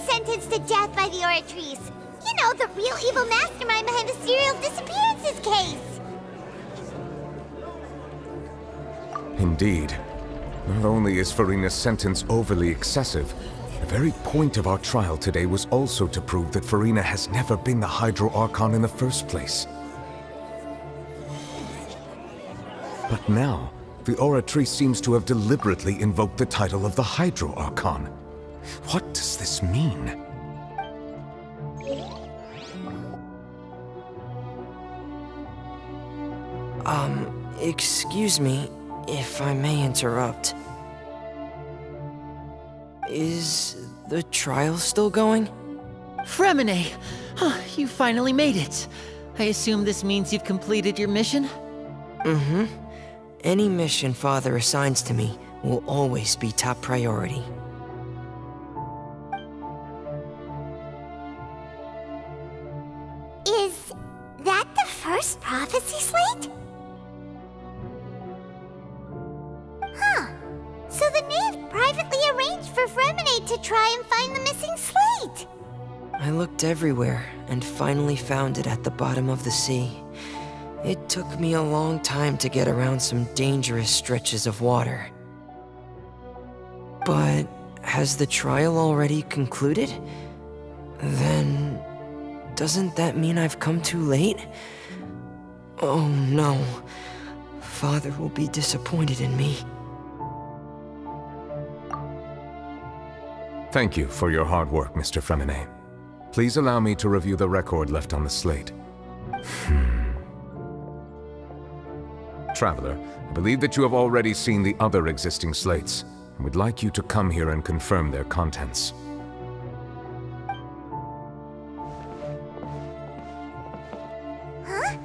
sentenced to death by the Oratrice. You know, the real evil mastermind behind the serial disappearances case. Indeed. Not only is Farina's sentence overly excessive, the very point of our trial today was also to prove that Farina has never been the Hydro Archon in the first place. But now, the Oratrice seems to have deliberately invoked the title of the Hydro Archon. What does this mean? Excuse me, if I may interrupt. Is the trial still going? Fremine! You finally made it. I assume this means you've completed your mission? Mm-hmm. Any mission Father assigns to me will always be top priority. Is that the first prophecy slate? Huh. So the knave privately arranged for Fremine to try and find the missing slate. I looked everywhere and finally found it at the bottom of the sea. It took me a long time to get around some dangerous stretches of water. But has the trial already concluded? Then doesn't that mean I've come too late? Oh no. Father will be disappointed in me. Thank you for your hard work, Mr. Fremine. Please allow me to review the record left on the slate. Traveler, I believe that you have already seen the other existing slates, and would like you to come here and confirm their contents. Huh?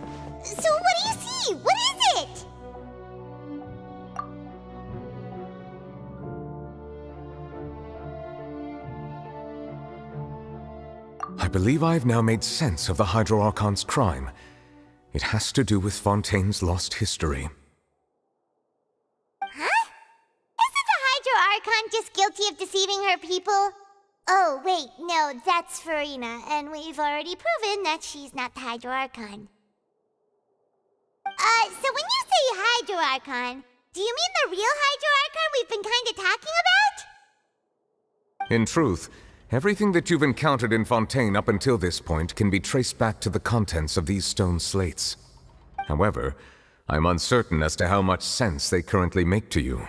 So what do you see? What is it? I believe I've now made sense of the Hydro Archon's crime. It has to do with Fontaine's lost history. Huh? Isn't the Hydro Archon just guilty of deceiving her people? Oh, wait, no, that's Farina, and we've already proven that she's not the Hydro Archon. So when you say Hydro Archon, do you mean the real Hydro Archon we've been kinda talking about? In truth, everything that you've encountered in Fontaine up until this point can be traced back to the contents of these stone slates. However, I'm uncertain as to how much sense they currently make to you.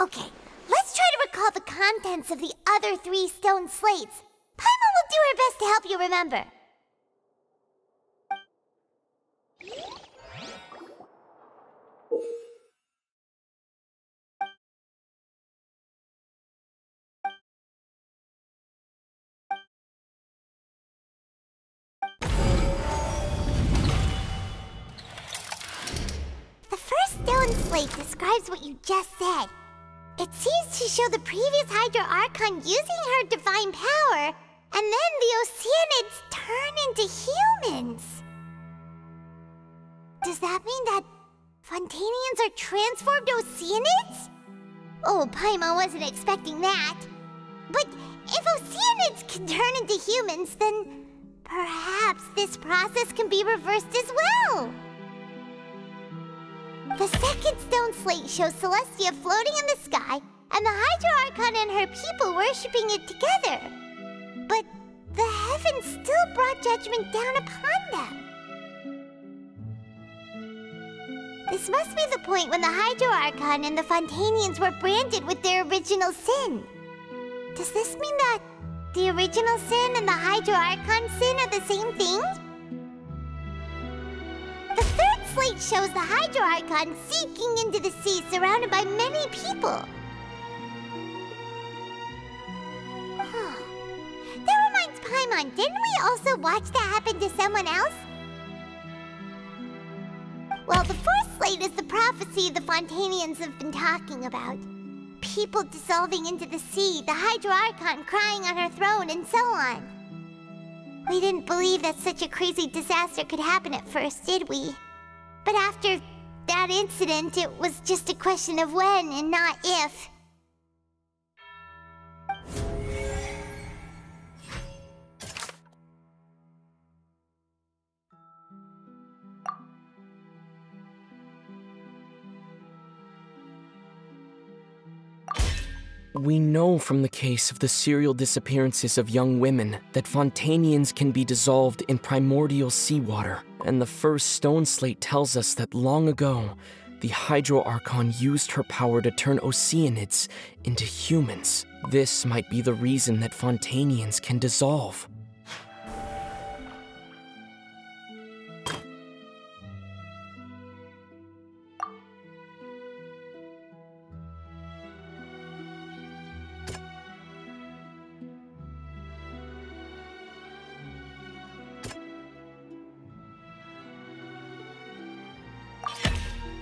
Okay, let's try to recall the contents of the other 3 stone slates. Paimon will do her best to help you remember. The first stone slate describes what you just said. It seems to show the previous Hydro Archon using her divine power, and then the Oceanids turn into humans. Does that mean that Fontanians are transformed Oceanids? Oh, Paimon wasn't expecting that. But if Oceanids can turn into humans, then perhaps this process can be reversed as well. The second stone slate shows Celestia floating in the sky, and the Hydro Archon and her people worshipping it together. But the heavens still brought judgment down upon them. This must be the point when the Hydro Archon and the Fontanians were branded with their original sin. Does this mean that the original sin and the Hydro Archon sin are the same thing? The third slate shows the Hydro Archon sinking into the sea surrounded by many people. Huh. That reminds Paimon, didn't we also watch that happen to someone else? Well, the fourth slate is the prophecy the Fontanians have been talking about. People dissolving into the sea, the Hydro Archon crying on her throne, and so on. We didn't believe that such a crazy disaster could happen at first, did we? But after that incident, it was just a question of when and not if. We know from the case of the serial disappearances of young women that Fontanians can be dissolved in primordial seawater, and the first stone slate tells us that long ago, the Hydro Archon used her power to turn Oceanids into humans. This might be the reason that Fontanians can dissolve.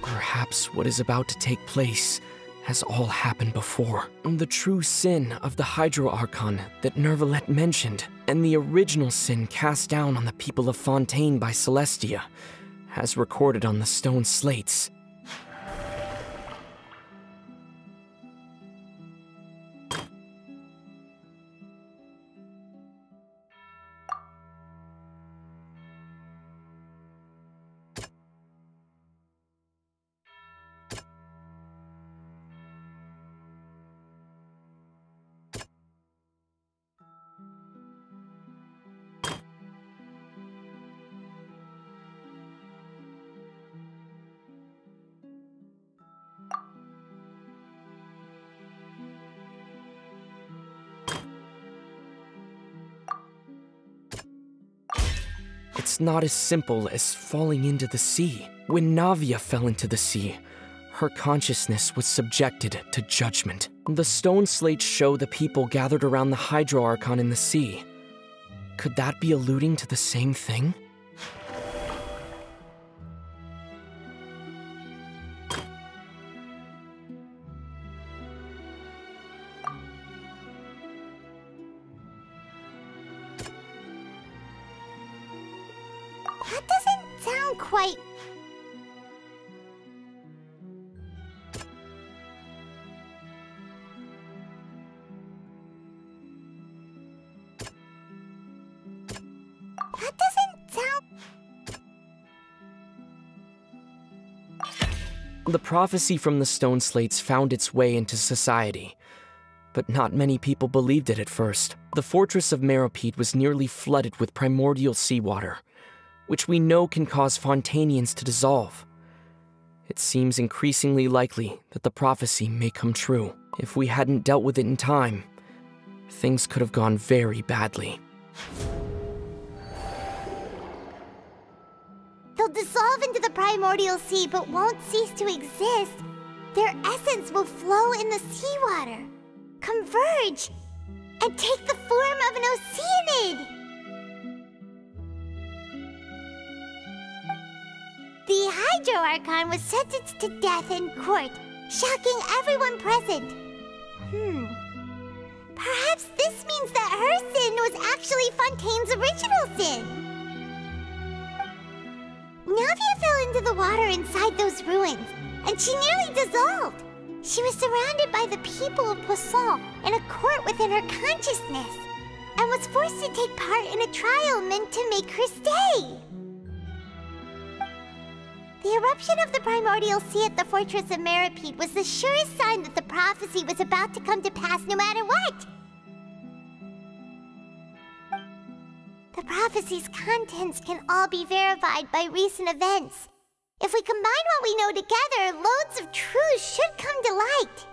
Perhaps what is about to take place has all happened before. The true sin of the Hydro Archon that Nervalette mentioned, and the original sin cast down on the people of Fontaine by Celestia, as recorded on the stone slates. It's not as simple as falling into the sea. When Navia fell into the sea, her consciousness was subjected to judgment. The stone slates show the people gathered around the Hydro Archon in the sea. Could that be alluding to the same thing? That doesn't sound quite... That doesn't sound... The prophecy from the stone slates found its way into society, but not many people believed it at first. The fortress of Meropide was nearly flooded with primordial seawater, which we know can cause Fontanians to dissolve. It seems increasingly likely that the prophecy may come true. If we hadn't dealt with it in time, things could have gone very badly. They'll dissolve into the primordial sea but won't cease to exist. Their essence will flow in the seawater, converge, and take the form of an Oceanid. The Hydro Archon was sentenced to death in court, shocking everyone present. Perhaps this means that her sin was actually Fontaine's original sin. Navia fell into the water inside those ruins, and she nearly dissolved. She was surrounded by the people of Poisson in a court within her consciousness, and was forced to take part in a trial meant to make her stay. The eruption of the primordial sea at the fortress of Meropide was the surest sign that the prophecy was about to come to pass no matter what. The prophecy's contents can all be verified by recent events. If we combine what we know together, loads of truths should come to light.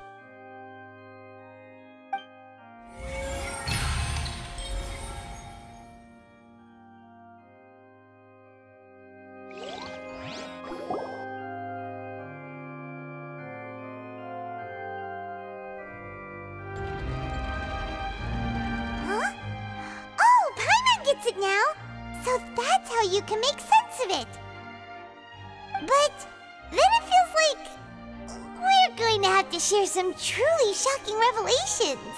It now, so that's how you can make sense of it. But then it feels like we're going to have to share some truly shocking revelations.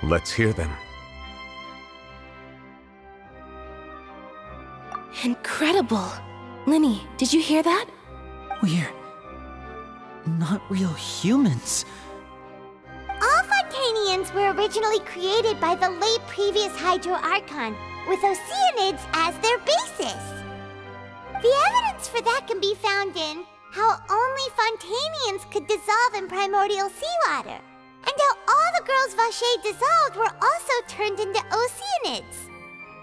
Let's hear them. Incredible. Linny, did you hear that? We're not real humans. All Fontanians were originally created by the late previous Hydro Archon, with Oceanids as their basis. The evidence for that can be found in how only Fontanians could dissolve in primordial seawater, and and how all the girls Vacher dissolved were also turned into Oceanids.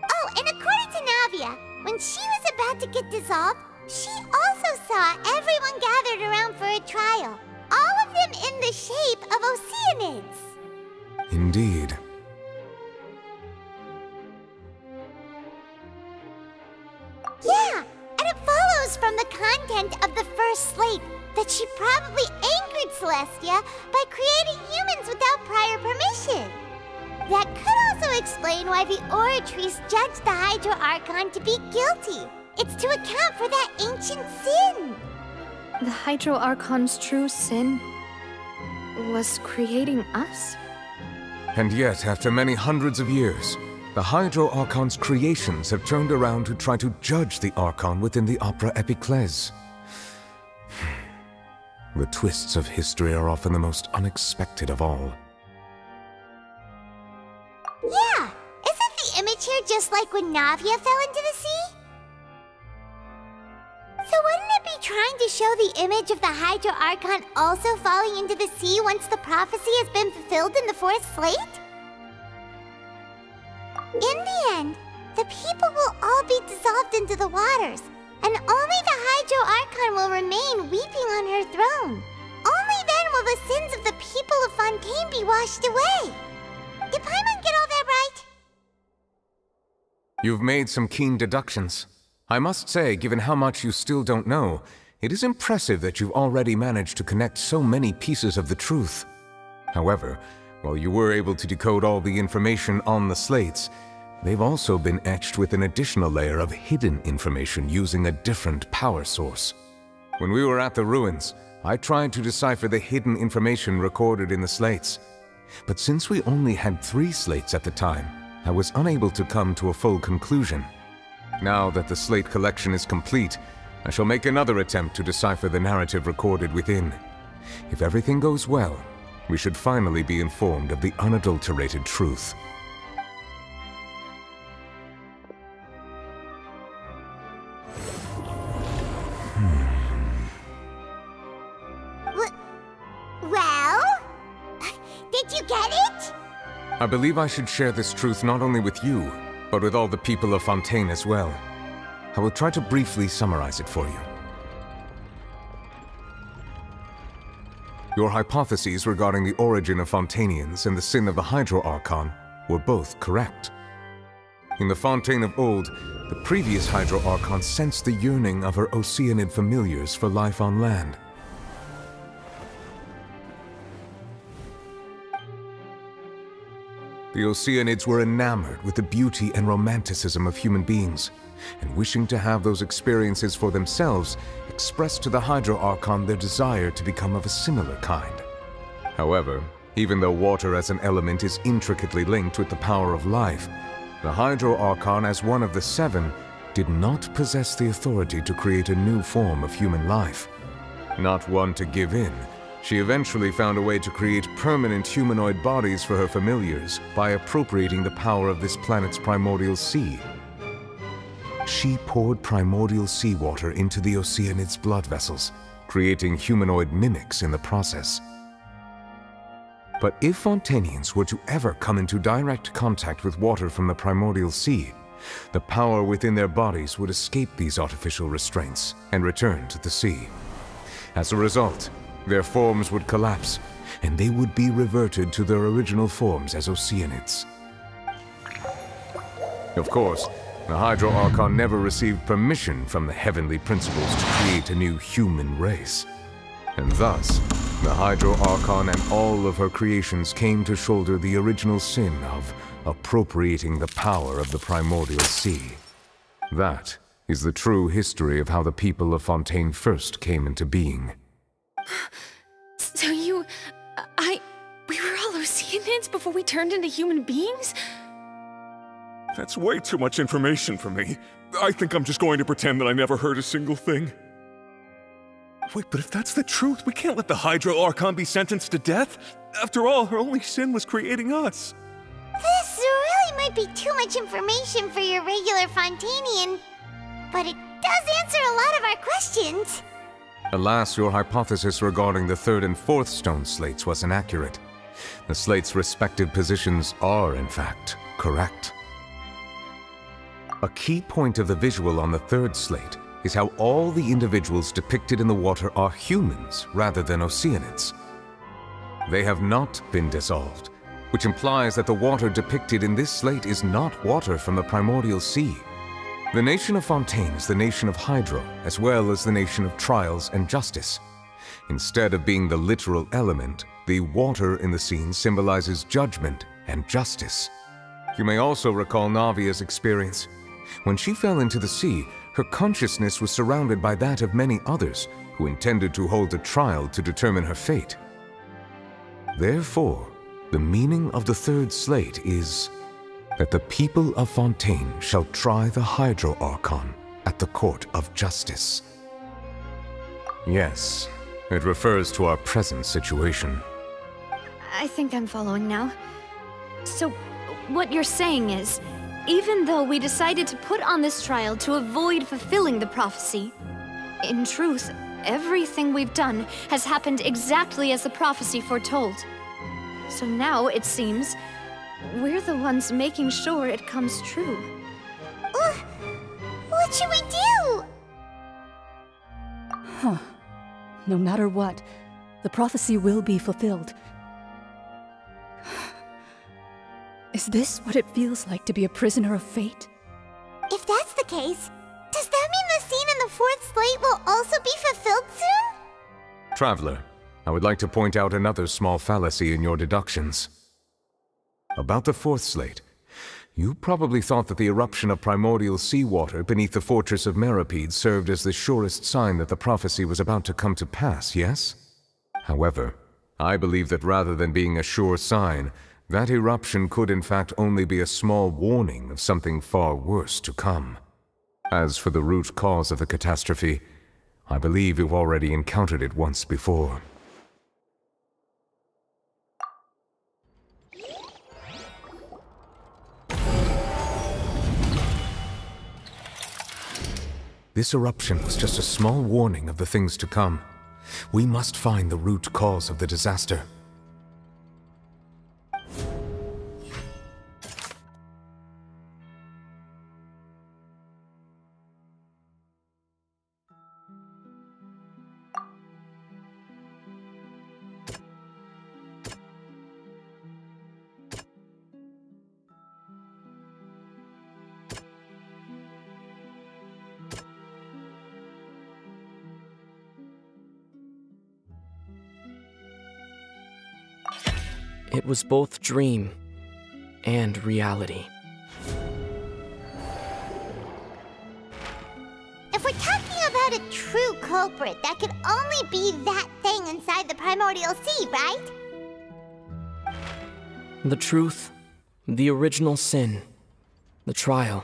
Oh, and according to Navia, when she was about to get dissolved, she also saw everyone gathered around for a trial, all of them in the shape of Oceanids. Indeed. Yeah, and it follows from the content of the first slate that she probably angered Celestia by creating humans without prior permission. That could also explain why the Oratrice judged the Hydro Archon to be guilty. It's to account for that ancient sin. The Hydro Archon's true sin was creating us? And yet, after many hundreds of years, the Hydro Archon's creations have turned around to try to judge the Archon within the Opera Epiclese. The twists of history are often the most unexpected of all. Yeah, isn't the image here just like when Navia fell into the sea? So wouldn't it be trying to show the image of the Hydro Archon also falling into the sea once the prophecy has been fulfilled in the fourth slate? In the end, the people will all be dissolved into the waters, and only the Hydro Archon will remain weeping on her throne. Only then will the sins of the people of Fontaine be washed away. Did Paimon get all that right? You've made some keen deductions. I must say, given how much you still don't know, it is impressive that you've already managed to connect so many pieces of the truth. However, while you were able to decode all the information on the slates, they've also been etched with an additional layer of hidden information using a different power source. When we were at the ruins, I tried to decipher the hidden information recorded in the slates. But since we only had 3 slates at the time, I was unable to come to a full conclusion. Now that the slate collection is complete, I shall make another attempt to decipher the narrative recorded within. If everything goes well, we should finally be informed of the unadulterated truth. Well? Did you get it? I believe I should share this truth not only with you, but with all the people of Fontaine as well. I will try to briefly summarize it for you. Your hypotheses regarding the origin of Fontainians and the sin of the Hydro Archon were both correct. In the Fontaine of old, the previous Hydro Archon sensed the yearning of her Oceanid familiars for life on land. The Oceanids were enamored with the beauty and romanticism of human beings, and wishing to have those experiences for themselves, expressed to the Hydro Archon their desire to become of a similar kind. However, even though water as an element is intricately linked with the power of life, the Hydro Archon, as one of the 7, did not possess the authority to create a new form of human life. Not one to give in, she eventually found a way to create permanent humanoid bodies for her familiars by appropriating the power of this planet's primordial sea. She poured primordial seawater into the Oceanids' blood vessels, creating humanoid mimics in the process. But if Fontainians were to ever come into direct contact with water from the primordial sea, the power within their bodies would escape these artificial restraints and return to the sea. As a result, their forms would collapse, and they would be reverted to their original forms as Oceanids. Of course, the Hydro Archon never received permission from the heavenly principles to create a new human race. And thus, the Hydro Archon and all of her creations came to shoulder the original sin of appropriating the power of the primordial sea. That is the true history of how the people of Fontaine first came into being. So we were all Oceanids before we turned into human beings? That's way too much information for me. I think I'm just going to pretend that I never heard a single thing. Wait, but if that's the truth, we can't let the Hydro Archon be sentenced to death. After all, her only sin was creating us. This really might be too much information for your regular Fontainian, but it does answer a lot of our questions. Alas, your hypothesis regarding the 3rd and 4th stone slates was inaccurate. The slate's respective positions are, in fact, correct. A key point of the visual on the third slate is how all the individuals depicted in the water are humans rather than Oceanids. They have not been dissolved, which implies that the water depicted in this slate is not water from the primordial sea. The nation of Fontaine is the nation of Hydro, as well as the nation of Trials and Justice. Instead of being the literal element, the water in the scene symbolizes judgment and justice. You may also recall Navia's experience. When she fell into the sea, her consciousness was surrounded by that of many others who intended to hold a trial to determine her fate. Therefore, the meaning of the third slate is that the people of Fontaine shall try the Hydro Archon at the court of justice. Yes, it refers to our present situation. I think I'm following now. So, what you're saying is, even though we decided to put on this trial to avoid fulfilling the prophecy, in truth, everything we've done has happened exactly as the prophecy foretold. So now, it seems, we're the ones making sure it comes true. What should we do? Huh. No matter what, the prophecy will be fulfilled. Is this what it feels like to be a prisoner of fate? If that's the case, does that mean the scene in the fourth slate will also be fulfilled soon? Traveler, I would like to point out another small fallacy in your deductions. About the fourth slate, you probably thought that the eruption of primordial seawater beneath the fortress of Meripede served as the surest sign that the prophecy was about to come to pass, yes? However, I believe that rather than being a sure sign, that eruption could in fact only be a small warning of something far worse to come. As for the root cause of the catastrophe, I believe you've already encountered it once before. This eruption was just a small warning of the things to come. We must find the root cause of the disaster. It was both dream and reality. If we're talking about a true culprit, that could only be that thing inside the primordial sea, right? The truth, the original sin, the trial,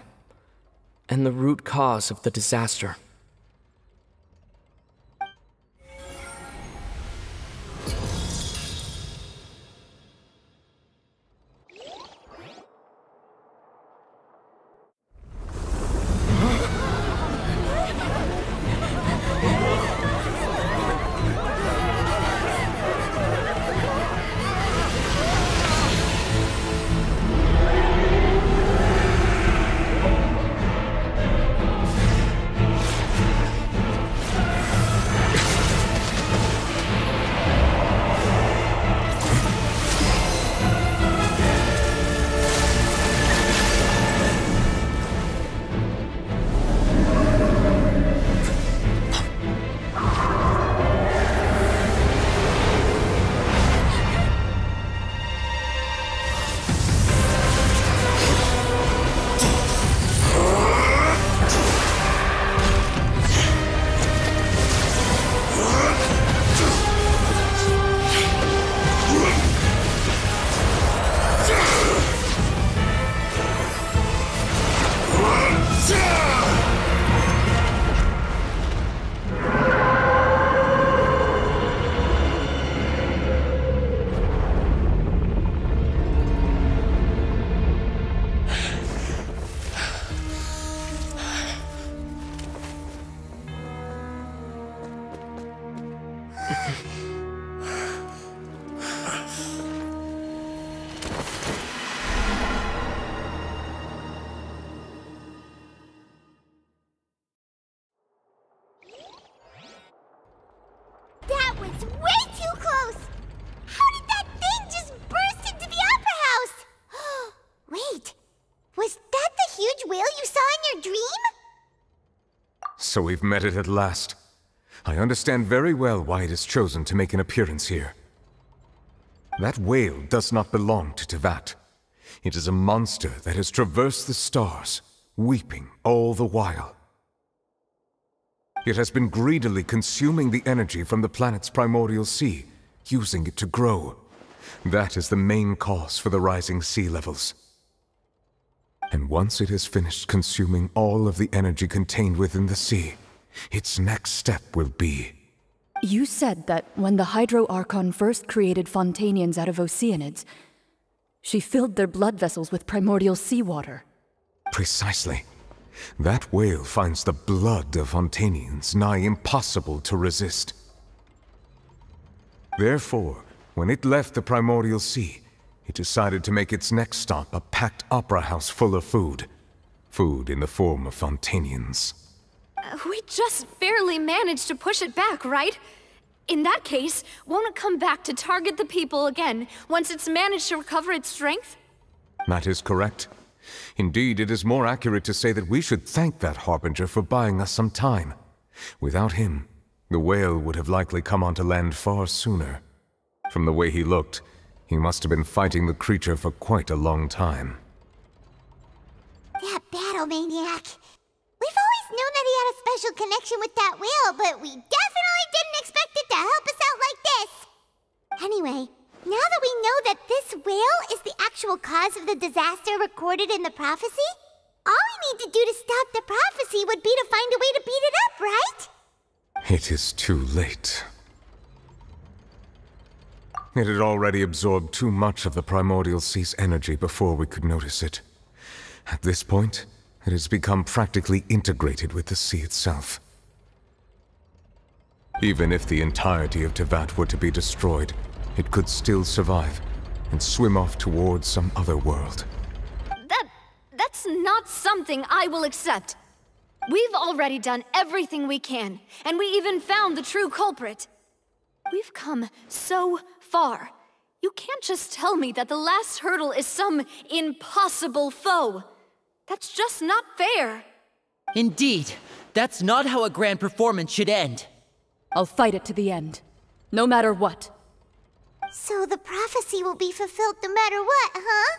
and the root cause of the disaster. That's way too close! How did that thing just burst into the Opera House? Wait, was that the huge whale you saw in your dream? So we've met it at last. I understand very well why it has chosen to make an appearance here. That whale does not belong to Teyvat. It is a monster that has traversed the stars, weeping all the while. It has been greedily consuming the energy from the planet's primordial sea, using it to grow. That is the main cause for the rising sea levels. And once it has finished consuming all of the energy contained within the sea, its next step will be... You said that when the Hydro Archon first created Fontanians out of Oceanids, she filled their blood vessels with primordial seawater. Precisely. That whale finds the blood of Fontanians nigh impossible to resist. Therefore, when it left the primordial sea, it decided to make its next stop a packed opera house full of food. Food in the form of Fontanians. We just barely managed to push it back, right? In that case, won't it come back to target the people again, once it's managed to recover its strength? That is correct. Indeed, it is more accurate to say that we should thank that Harbinger for buying us some time. Without him, the whale would have likely come onto land far sooner. From the way he looked, he must have been fighting the creature for quite a long time. That battle maniac. We've always known that he had a special connection with that whale, but we definitely didn't expect it to help us out like this. Anyway, now that we know that this whale is the actual cause of the disaster recorded in the prophecy, all we need to do to stop the prophecy would be to find a way to beat it up, right? It is too late. It had already absorbed too much of the primordial sea's energy before we could notice it. At this point, it has become practically integrated with the sea itself. Even if the entirety of Teyvat were to be destroyed, it could still survive and swim off towards some other world. That's not something I will accept. We've already done everything we can, and we even found the true culprit. We've come so far. You can't just tell me that the last hurdle is some impossible foe. That's just not fair. Indeed, that's not how a grand performance should end. I'll fight it to the end, no matter what. So the prophecy will be fulfilled no matter what, huh?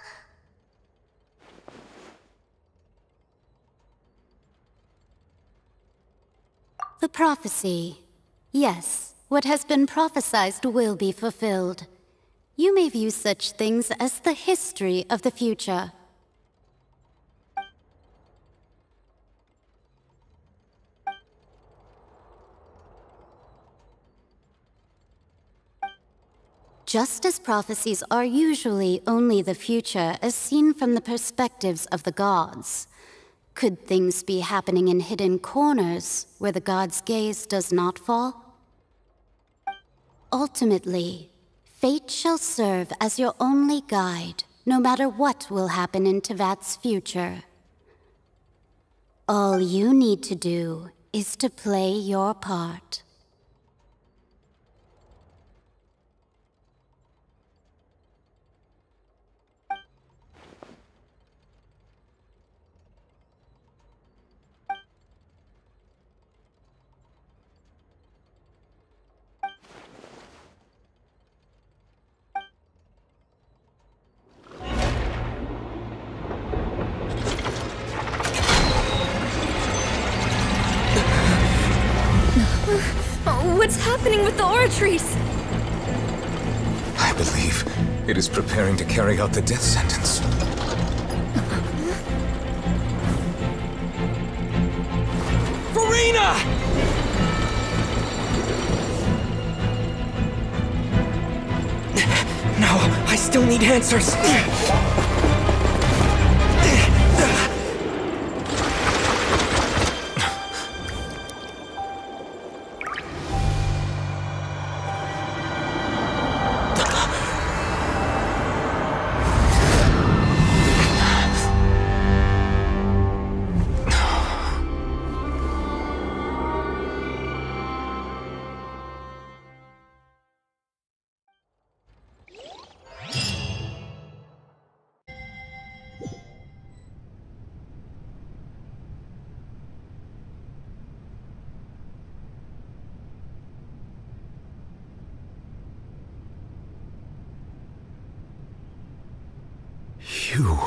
The prophecy. Yes, what has been prophesied will be fulfilled. You may view such things as the history of the future. Just as prophecies are usually only the future as seen from the perspectives of the gods, could things be happening in hidden corners where the gods' gaze does not fall? Ultimately, fate shall serve as your only guide, no matter what will happen in Teyvat's future. All you need to do is to play your part. What's happening with the oratories? I believe it is preparing to carry out the death sentence. Farina! No, I still need answers. You...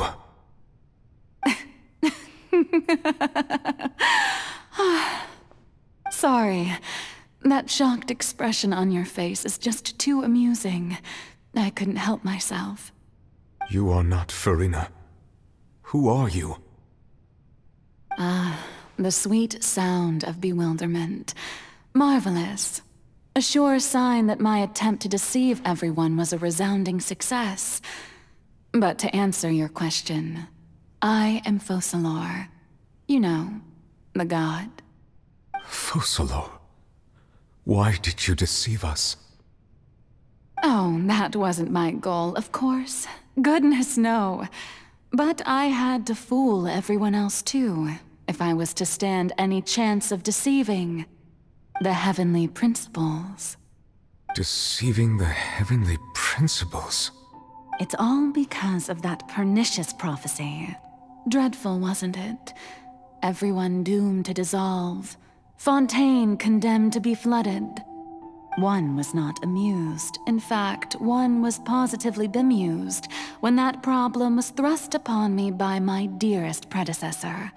Sorry. That shocked expression on your face is just too amusing. I couldn't help myself. You are not Farina. Who are you? The sweet sound of bewilderment. Marvelous. A sure sign that my attempt to deceive everyone was a resounding success. But to answer your question, I am Focalor. You know, the god. Focalor? Why did you deceive us? Oh, that wasn't my goal, of course. Goodness, no. But I had to fool everyone else too, if I was to stand any chance of deceiving the heavenly principles. Deceiving the heavenly principles? It's all because of that pernicious prophecy. Dreadful, wasn't it? Everyone doomed to dissolve. Fontaine condemned to be flooded. One was not amused. In fact, one was positively bemused when that problem was thrust upon me by my dearest predecessor.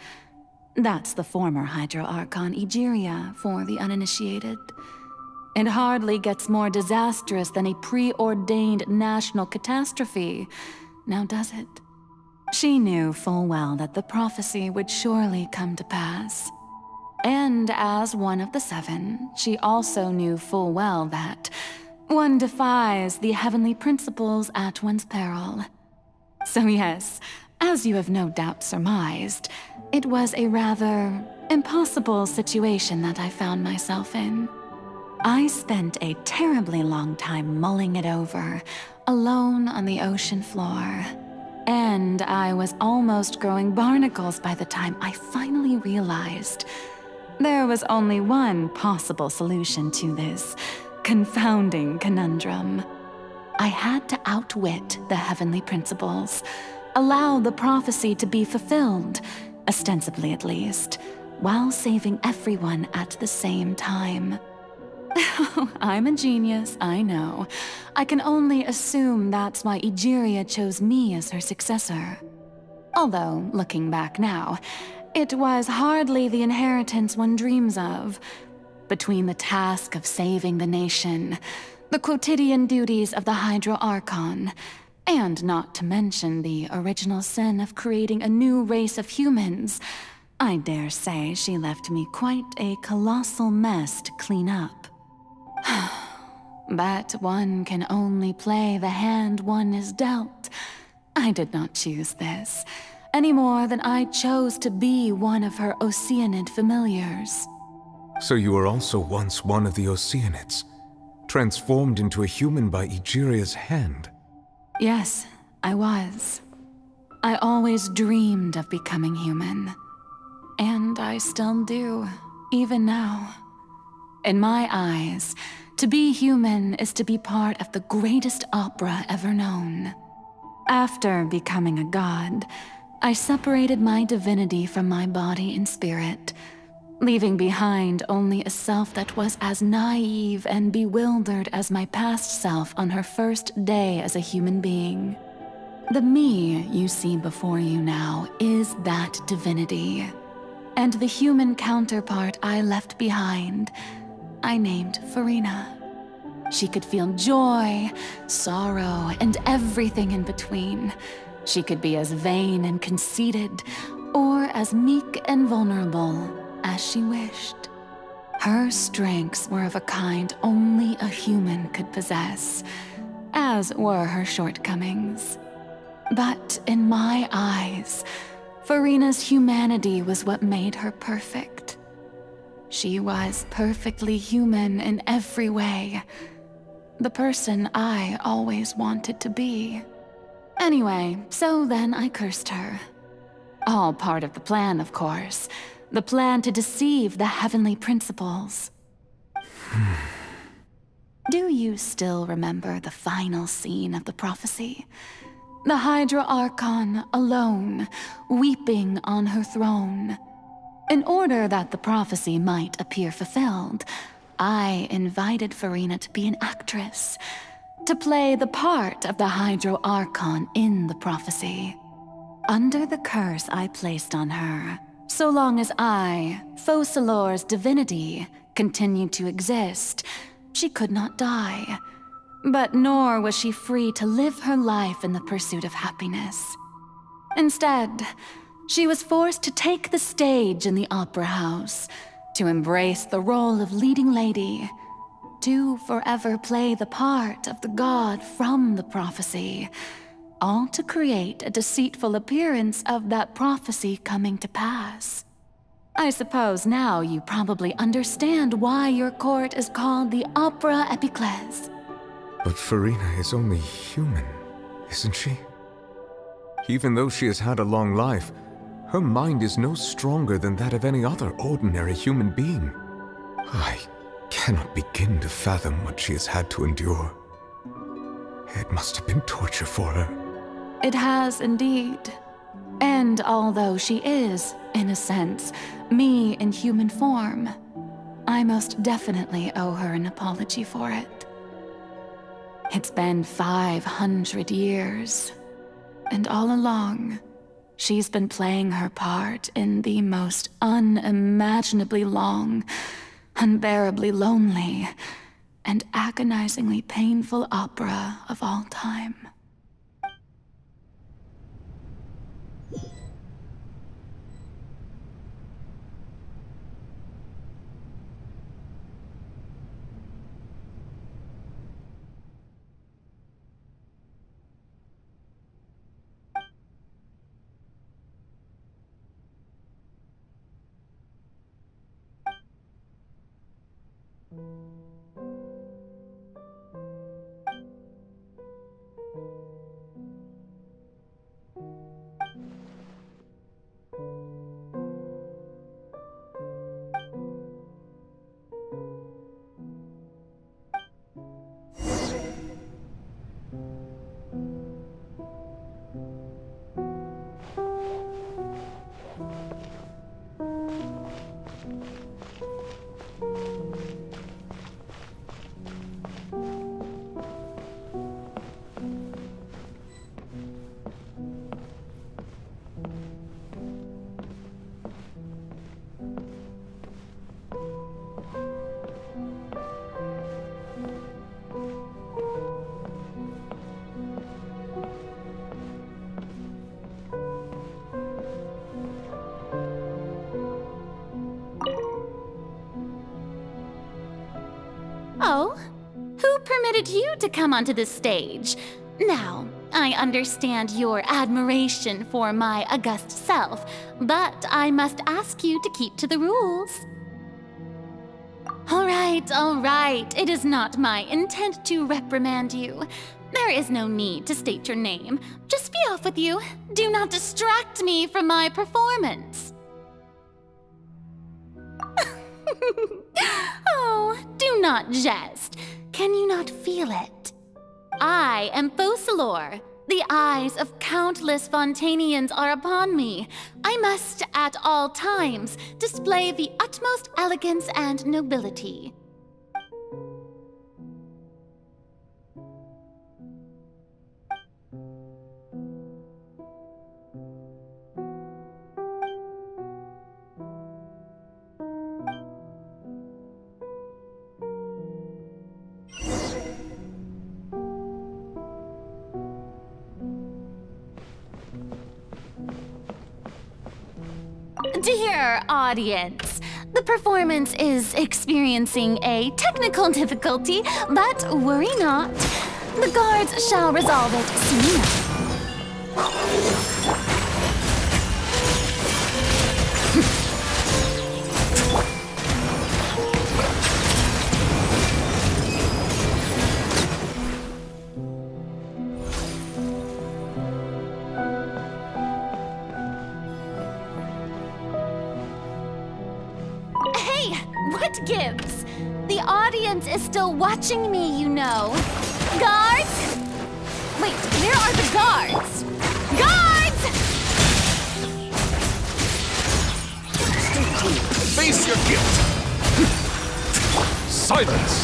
That's the former Hydro Archon Egeria for the uninitiated. It hardly gets more disastrous than a preordained national catastrophe, now does it? She knew full well that the prophecy would surely come to pass. And as one of the seven, she also knew full well that one defies the heavenly principles at one's peril. So yes, as you have no doubt surmised, it was a rather impossible situation that I found myself in. I spent a terribly long time mulling it over, alone on the ocean floor. And I was almost growing barnacles by the time I finally realized there was only one possible solution to this confounding conundrum. I had to outwit the heavenly principles, allow the prophecy to be fulfilled, ostensibly at least, while saving everyone at the same time. I'm a genius, I know. I can only assume that's why Egeria chose me as her successor. Although, looking back now, it was hardly the inheritance one dreams of. Between the task of saving the nation, the quotidian duties of the Hydro Archon, and not to mention the original sin of creating a new race of humans, I dare say she left me quite a colossal mess to clean up. But one can only play the hand one is dealt. I did not choose this, any more than I chose to be one of her Oceanid familiars. So you were also once one of the Oceanids, transformed into a human by Egeria's hand? Yes, I was. I always dreamed of becoming human. And I still do, even now. In my eyes, to be human is to be part of the greatest opera ever known. After becoming a god, I separated my divinity from my body and spirit, leaving behind only a self that was as naive and bewildered as my past self on her first day as a human being. The me you see before you now is that divinity, and the human counterpart I left behind, I named Farina. She could feel joy, sorrow, and everything in between. She could be as vain and conceited, or as meek and vulnerable as she wished. Her strengths were of a kind only a human could possess, as were her shortcomings. But in my eyes, Farina's humanity was what made her perfect. She was perfectly human in every way. The person I always wanted to be. Anyway, so then I cursed her. All part of the plan, of course. The plan to deceive the heavenly principles. Do you still remember the final scene of the prophecy? The Hydra Archon alone, weeping on her throne. In order that the prophecy might appear fulfilled, I invited Farina to be an actress, to play the part of the Hydro Archon in the prophecy. Under the curse I placed on her, so long as I, Focalor's divinity, continued to exist, she could not die. But nor was she free to live her life in the pursuit of happiness. Instead, she was forced to take the stage in the opera house, to embrace the role of leading lady, to forever play the part of the god from the prophecy, all to create a deceitful appearance of that prophecy coming to pass. I suppose now you probably understand why your court is called the Opera Epiclese. But Farina is only human, isn't she? Even though she has had a long life, her mind is no stronger than that of any other ordinary human being. I cannot begin to fathom what she has had to endure. It must have been torture for her. It has indeed. And although she is, in a sense, me in human form, I most definitely owe her an apology for it. It's been 500 years, and all along, she's been playing her part in the most unimaginably long, unbearably lonely, and agonizingly painful opera of all time. Oh? Who permitted you to come onto the stage? Now, I understand your admiration for my august self, but I must ask you to keep to the rules. All right. It is not my intent to reprimand you. There is no need to state your name. Just be off with you. Do not distract me from my performance. Oh, do not jest. Can you not feel it? I am Focalor. The eyes of countless Fontanians are upon me. I must, at all times, display the utmost elegance and nobility. Dear audience, the performance is experiencing a technical difficulty, but worry not. The guards shall resolve it soon enough. What gives? The audience is still watching me, you know. Guards? Wait, where are the guards? Guards! Stay cool. Face your guilt. Silence.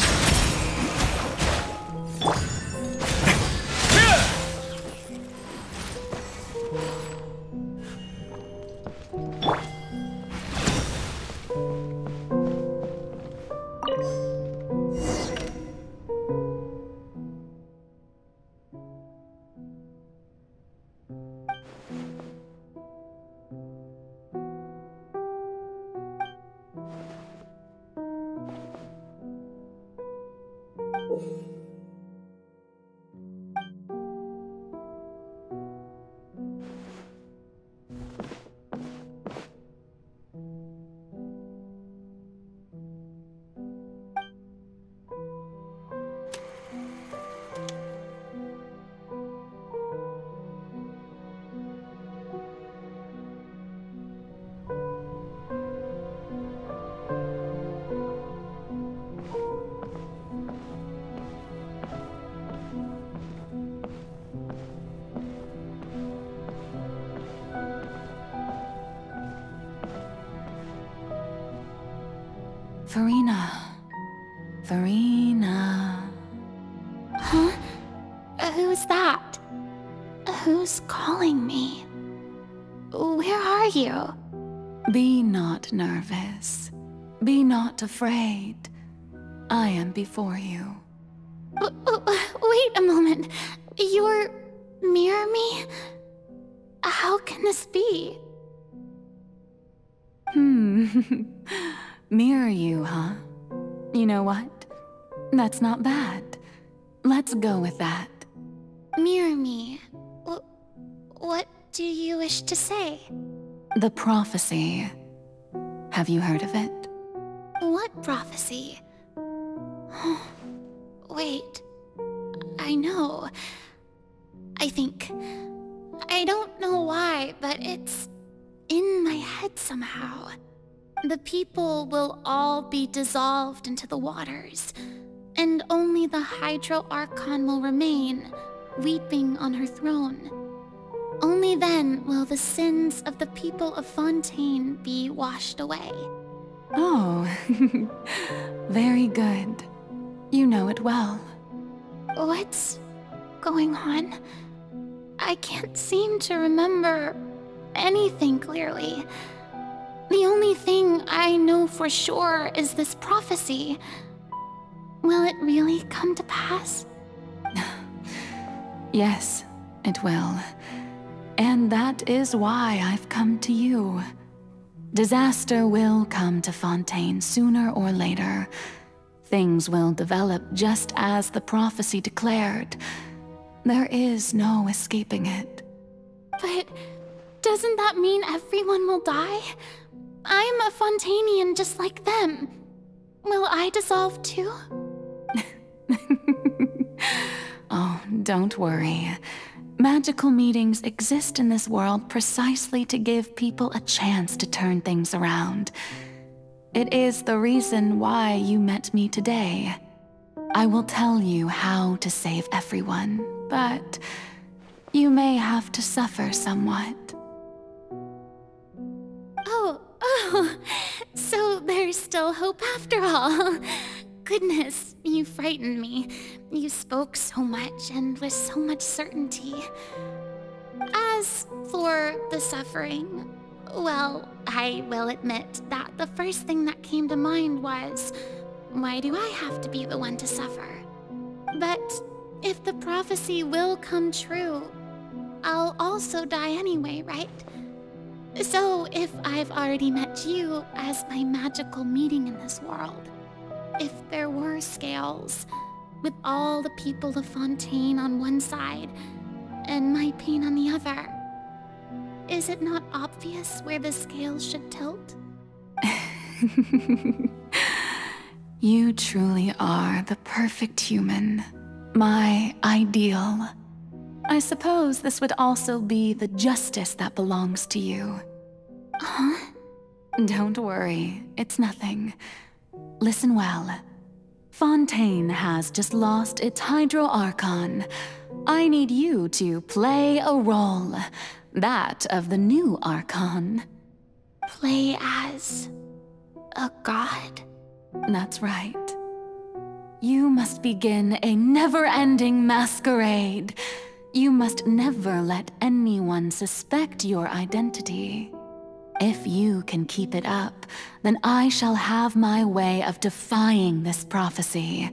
Furina. Furina. Huh? Who's that? Who's calling me? Where are you? Be not nervous. Be not afraid. I am before you. Wait a moment. You're near me? How can this be? Mirror you, huh? You know what? That's not bad. Let's go with that. Mirror me? What do you wish to say? The prophecy. Have you heard of it? What prophecy? Wait. I know. I think... I don't know why, but it's in my head somehow. The people will all be dissolved into the waters, and only the Hydro Archon will remain, weeping on her throne. Only then will the sins of the people of Fontaine be washed away. Oh, very good. You know it well. What's going on? I can't seem to remember anything clearly. The only thing I know for sure is this prophecy. Will it really come to pass? Yes, it will. And that is why I've come to you. Disaster will come to Fontaine sooner or later. Things will develop just as the prophecy declared. There is no escaping it. But doesn't that mean everyone will die? I'm a Fontainian just like them. Will I dissolve too? Oh, don't worry. Magical meetings exist in this world precisely to give people a chance to turn things around. It is the reason why you met me today. I will tell you how to save everyone, but you may have to suffer somewhat. Oh, so there's still hope after all. Goodness, you frightened me. You spoke so much and with so much certainty. As for the suffering, well, I will admit that the first thing that came to mind was, why do I have to be the one to suffer? But if the prophecy will come true, I'll also die anyway, right? So if I've already met you as my magical meeting in this world, if there were scales, with all the people of Fontaine on one side, and my pain on the other, is it not obvious where the scales should tilt? You truly are the perfect human, my ideal. I suppose this would also be the justice that belongs to you. Huh? Don't worry, it's nothing. Listen well. Fontaine has just lost its Hydro Archon. I need you to play a role, that of the new Archon. Play as a god? That's right. You must begin a never-ending masquerade. You must never let anyone suspect your identity. If you can keep it up, then I shall have my way of defying this prophecy.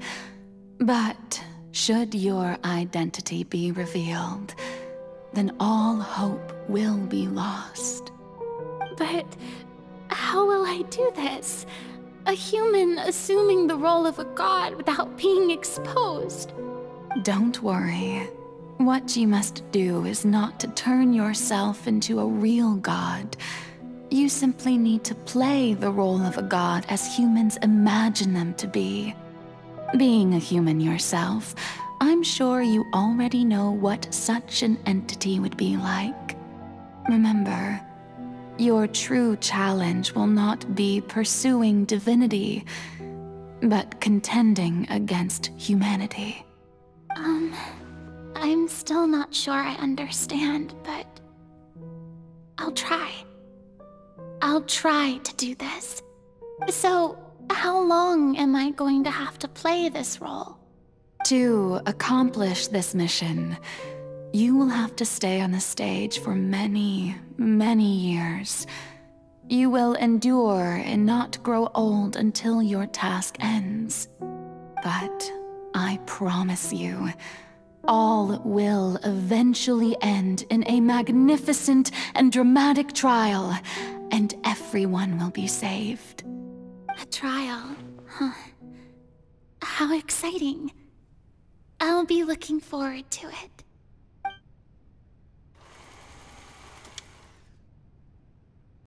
But should your identity be revealed, then all hope will be lost. But how will I do this? A human assuming the role of a god without being exposed. Don't worry. What you must do is not to turn yourself into a real god. You simply need to play the role of a god as humans imagine them to be. Being a human yourself, I'm sure you already know what such an entity would be like. Remember, your true challenge will not be pursuing divinity, but contending against humanity. I'm still not sure I understand, but I'll try. I'll try to do this. So, How long am I going to have to play this role? To accomplish this mission, you will have to stay on the stage for many, many years. You will endure and not grow old until your task ends. But I promise you, all will eventually end in a magnificent and dramatic trial, and everyone will be saved. A trial, huh? How exciting. I'll be looking forward to it.